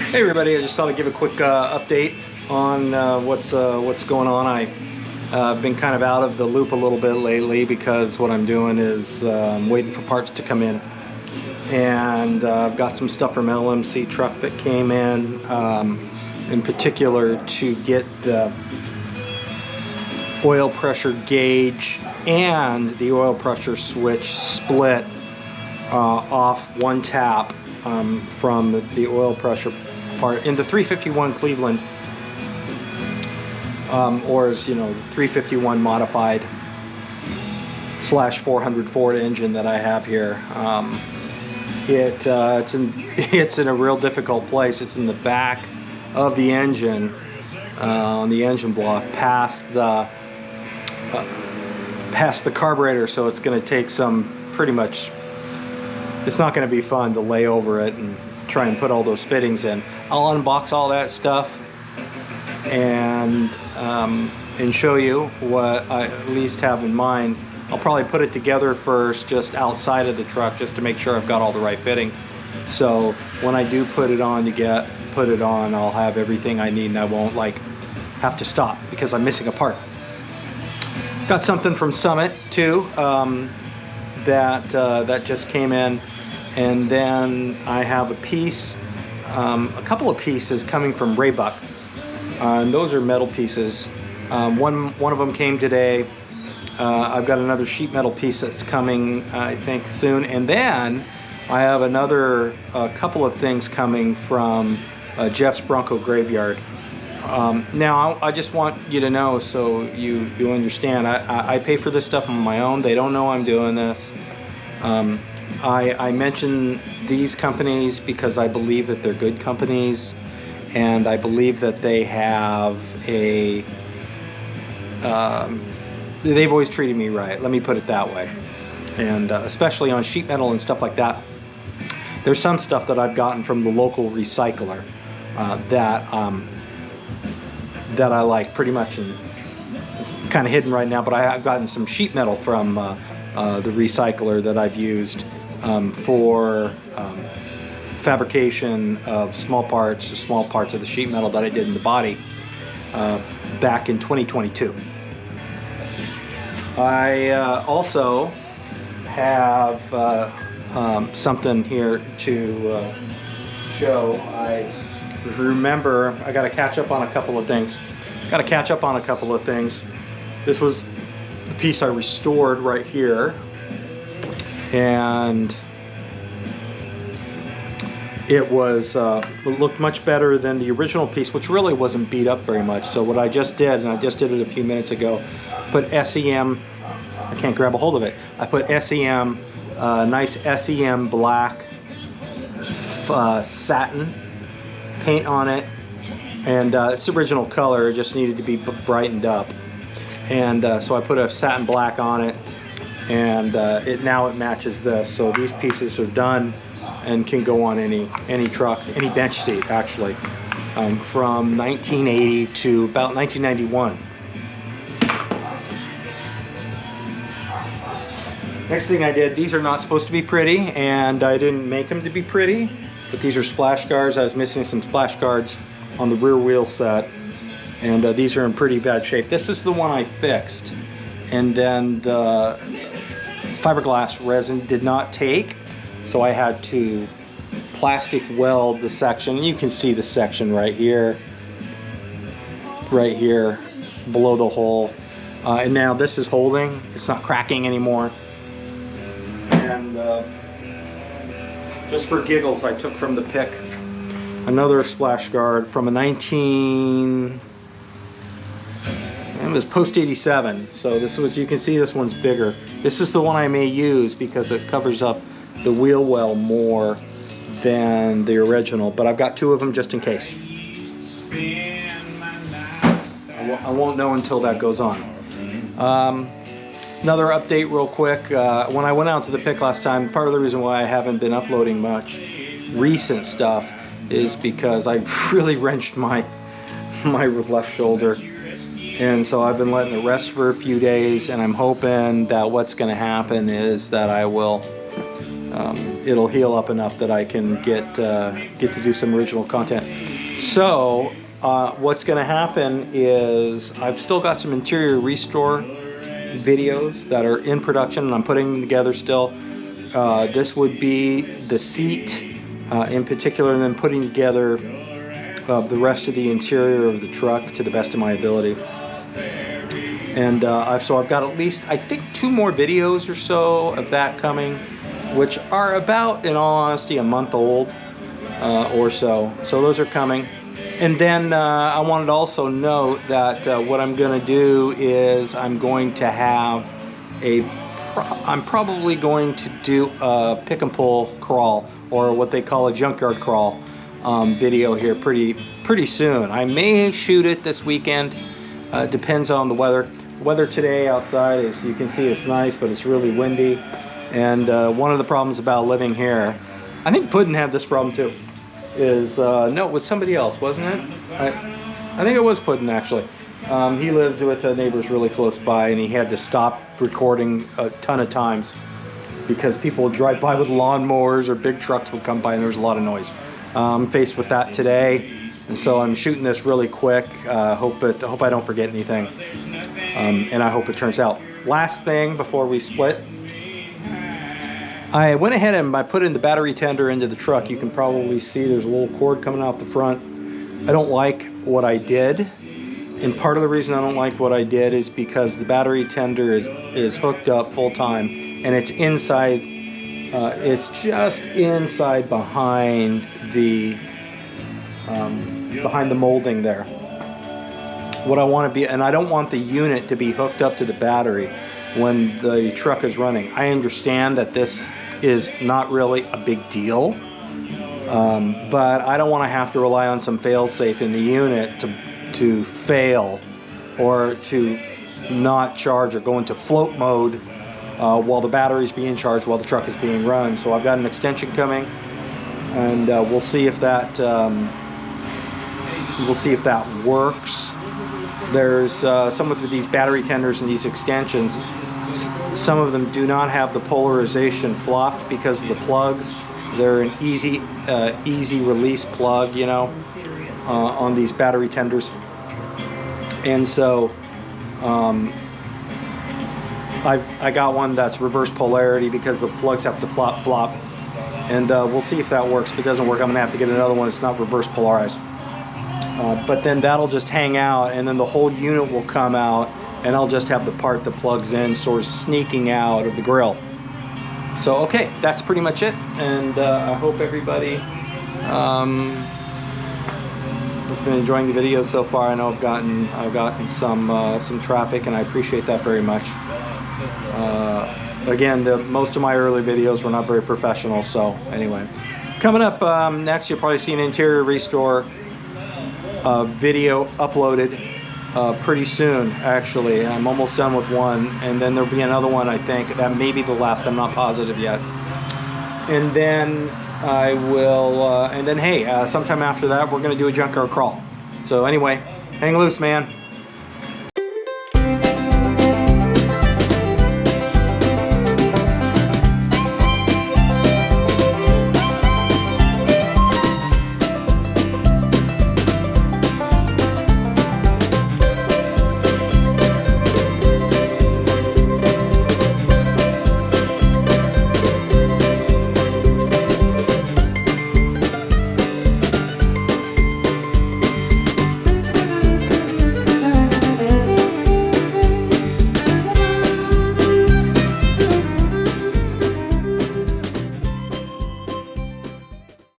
Hey everybody, I just thought I'd give a quick update on what's going on. I've been kind of out of the loop a little bit lately because what I'm doing is waiting for parts to come in. And I've got some stuff from LMC truck that came in particular to get the oil pressure gauge and the oil pressure switch split off one tap from the oil pressure part in the 351 Cleveland, or as you know, the 351 modified /400 Ford engine that I have here. It's in a real difficult place. It's in the back of the engine, on the engine block, past the carburetor. So it's going to take some pretty much. It's not going to be fun to lay over it and try and put all those fittings in. I'll unbox all that stuff and show you what I at least have in mind. I'll probably put it together first just outside of the truck just to make sure I've got all the right fittings. So when I do put it on, I'll have everything I need and I won't like have to stop because I'm missing a part. Got something from Summit too that just came in, and then I have a piece, a couple of pieces coming from Raybuck, and those are metal pieces. One of them came today. I've got another sheet metal piece that's coming, I think, soon, and then I have another couple of things coming from Jeff's Bronco Graveyard. Now, I just want you to know, so you understand, I pay for this stuff on my own. They don't know I'm doing this. I mention these companies because I believe that they're good companies, and I believe that they have a they've always treated me right, let me put it that way. And especially on sheet metal and stuff like that, there's some stuff that I've gotten from the local recycler that I like pretty much, and it's kind of hidden right now, but I've gotten some sheet metal from the recycler that I've used for fabrication of small parts of the sheet metal that I did in the body back in 2022. I also have something here to show. I remember I got to catch up on a couple of things. This was the piece I restored right here, and it looked much better than the original piece, which really wasn't beat up very much. So what I just did, and I just did it a few minutes ago, put SEM, I can't grab a hold of it, I put SEM, nice SEM black satin paint on it, and it's the original color, it just needed to be brightened up. And so I put a satin black on it, and now it matches this. So these pieces are done and can go on any truck, any bench seat actually, from 1980 to about 1991. Next thing I did, these are not supposed to be pretty, and I didn't make them to be pretty, but these are splash guards. I was missing some splash guards on the rear wheel set, and these are in pretty bad shape. This is the one I fixed, and then the fiberglass resin did not take, so I had to plastic weld the section. You can see the section right here below the hole, and now this is holding. It's not cracking anymore. And just for giggles, I took from the pick another splash guard from a it was post 87. So this was, you can see this one's bigger. This is the one I may use because it covers up the wheel well more than the original, but I've got two of them just in case. I won't know until that goes on. Another update real quick. When I went out to the pick last time, part of the reason why I haven't been uploading much recent stuff is because I really wrenched my left shoulder, and so I've been letting it rest for a few days, and I'm hoping that what's going to happen is that I will it'll heal up enough that I can get to do some original content. So what's going to happen is I've still got some interior restore videos that are in production, and I'm putting them together still. This would be the seat in particular, and then putting together the rest of the interior of the truck to the best of my ability. And so I've got at least, I think, 2 more videos or so of that coming, which are about, in all honesty, a month old or so. So those are coming. And then I wanted to also note that what I'm going to do is I'm probably going to do a pick and pull crawl, or what they call a junkyard crawl video here pretty soon. I may shoot it this weekend. Depends on the weather. The weather today outside, as you can see, it's nice, but it's really windy. And one of the problems about living here, I think Puddin had this problem too, is, no, it was somebody else, wasn't it? I think it was Puddin, actually. He lived with neighbors really close by, and he had to stop recording a ton of times because people would drive by with lawnmowers, or big trucks would come by, and there was a lot of noise. I'm faced with that today, and so I'm shooting this really quick. Hope I don't forget anything, and I hope it turns out. Last thing before we split, I went ahead and I put in the battery tender into the truck. You can probably see there's a little cord coming out the front. I don't like what I did, and part of the reason I don't like what I did is because the battery tender is hooked up full time, and it's inside. It's just inside behind the molding there. What I want to be, and I don't want the unit to be hooked up to the battery when the truck is running. I understand that this is not really a big deal, but I don't want to have to rely on some fail-safe in the unit to fail, or to not charge or go into float mode while the battery's being charged while the truck is being run. So I've got an extension coming, and we'll see if that works. There's some of these battery tenders and these extensions, some of them do not have the polarization flopped because of the plugs. They're an easy release plug, you know, on these battery tenders. And so I got one that's reverse polarity because the plugs have to flop. And we'll see if that works. If it doesn't work, I'm gonna have to get another one. It's not reverse polarized. But then that'll just hang out, and then the whole unit will come out, and I'll just have the part that plugs in sort of sneaking out of the grill. So okay, that's pretty much it, and I hope everybody has been enjoying the video so far. I know I've gotten some traffic, and I appreciate that very much. Again, most of my early videos were not very professional, so anyway. Coming up next, you'll probably see an interior restore video uploaded pretty soon, actually. I'm almost done with one, and then there'll be another one, I think. That may be the last, I'm not positive yet. And then I will, and then hey, sometime after that, we're gonna do a junkyard crawl. So anyway, hang loose, man.